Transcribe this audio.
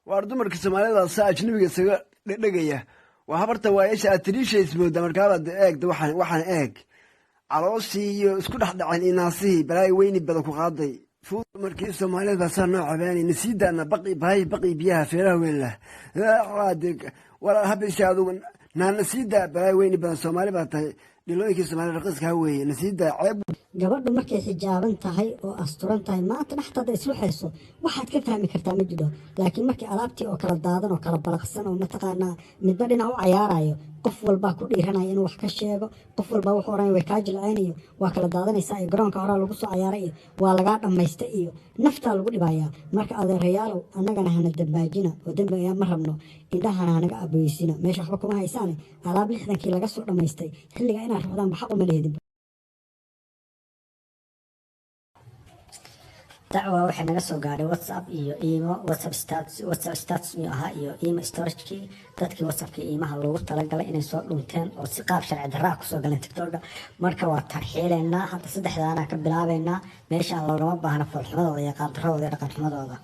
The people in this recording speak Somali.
waar dumarka Soomaalida saa ajnabiga isaga dhagaya waa habarta waa isha atriishays moodaa markaad eegdo waxaan eeg calooshii iyo isku dhaxdhaceen inaasii balay weyni badan ku qaaday fuud markii Soomaalida saa noo cabaani nasiidana baqi biyaha feeraha weyn lah wala habishaadu nasiida balay weyni badan Soomaalida tahay dhilooyinkii Soomaalida raqiiska weeye nasiida ceeb gabadhu markay xijaaban tahay oo asturan tahay maanta dhaxtada islu hayso waxaad ka fahmi kartaa ma jiro laakiin markii alaabtii oo kala daadan oo kala balaqsan oo mataqaanaa midba dhinac u cayaarayo qof walba ku dhiiranaya inuu wax ka sheego qof walba wuxuu oranaya way ka jilcaynayo waa kala daadanaysaa iyo garoonka hore lagu soo ciyaaray iyo waa laga dhamaystay iyo nafta lagu dhibayaa marka adeerayaalow annagana hana dambaajina oo dambiga ma rabno indhahana hanaga abeysina meesha waxba kuma haysaan alaab 60kii laga soo dhamaystay xilliga inaad rabdaan xaq uma leedin dacwa waxay naga soo gaadhay WhatsApp iyo email WhatsApp status iyo iyo email storage dadkii WhatsApp email loogu talagalay inay soo dhunteen oo si qaab sharci darro ah ku soo galeen TikTok marka waa tarxiileena hadda saddexdaana ka bilaabeena meesha loogama baahna foolxumadooda iyo qaab darradooda iyo dhaqan xumadooda